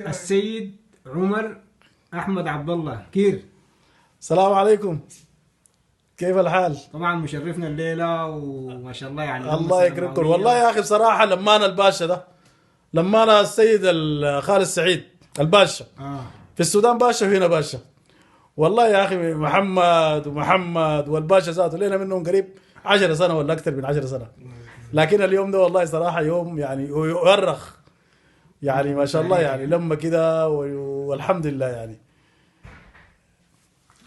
السيد عمر أحمد عبد الله كير. السلام عليكم، كيف الحال؟ طبعا مشرفنا الليلة وما شاء الله يعني الله يكرمكم. والله يا اخي بصراحه لما انا الباشا ده، لما انا السيد خالد سعيد الباشا في السودان باشا وهنا باشا. والله يا اخي محمد والباشا ذاته لنا منهم قريب 10 سنه ولا اكثر من 10 سنه، لكن اليوم ده والله صراحه يوم يعني يؤرخ، يعني ما شاء الله يعني لما كده والحمد لله يعني.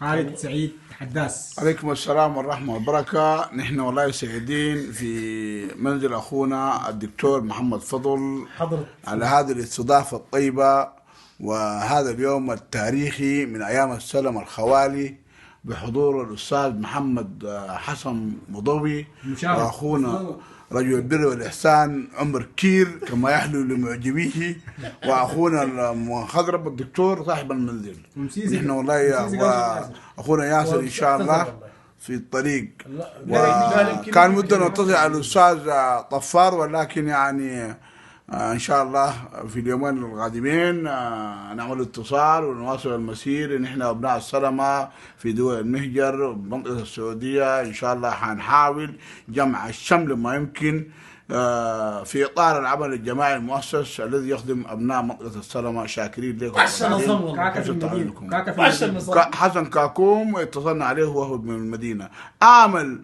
خالد سعيد حداس. عليكم السلام والرحمة والبركة. نحن والله سعيدين في منزل أخونا الدكتور محمد فضل حضرت على هذه الاستضافة الطيبة وهذا اليوم التاريخي من أيام السلم الخوالي بحضور الأستاذ محمد حسن مضوي وأخونا رجل البر والإحسان عمر كير كما يحلو لمعجبيه، وأخونا المخضرب الدكتور صاحب المنزل. نحن والله وأخونا ياسر إن شاء الله في الطريق، وكان مدة نتصل على الأستاذ طفار، ولكن يعني إن شاء الله في اليومين القادمين نعمل اتصال ونواصل المسير. نحن أبناء السلمة في دول المهجر ومنطقة السعودية إن شاء الله حنحاول جمع الشمل ما يمكن في إطار العمل الجماعي المؤسس الذي يخدم أبناء منطقة السلمة. شاكرين لكم. حسن كاكوم اتصلنا عليه وهو من المدينة. آمل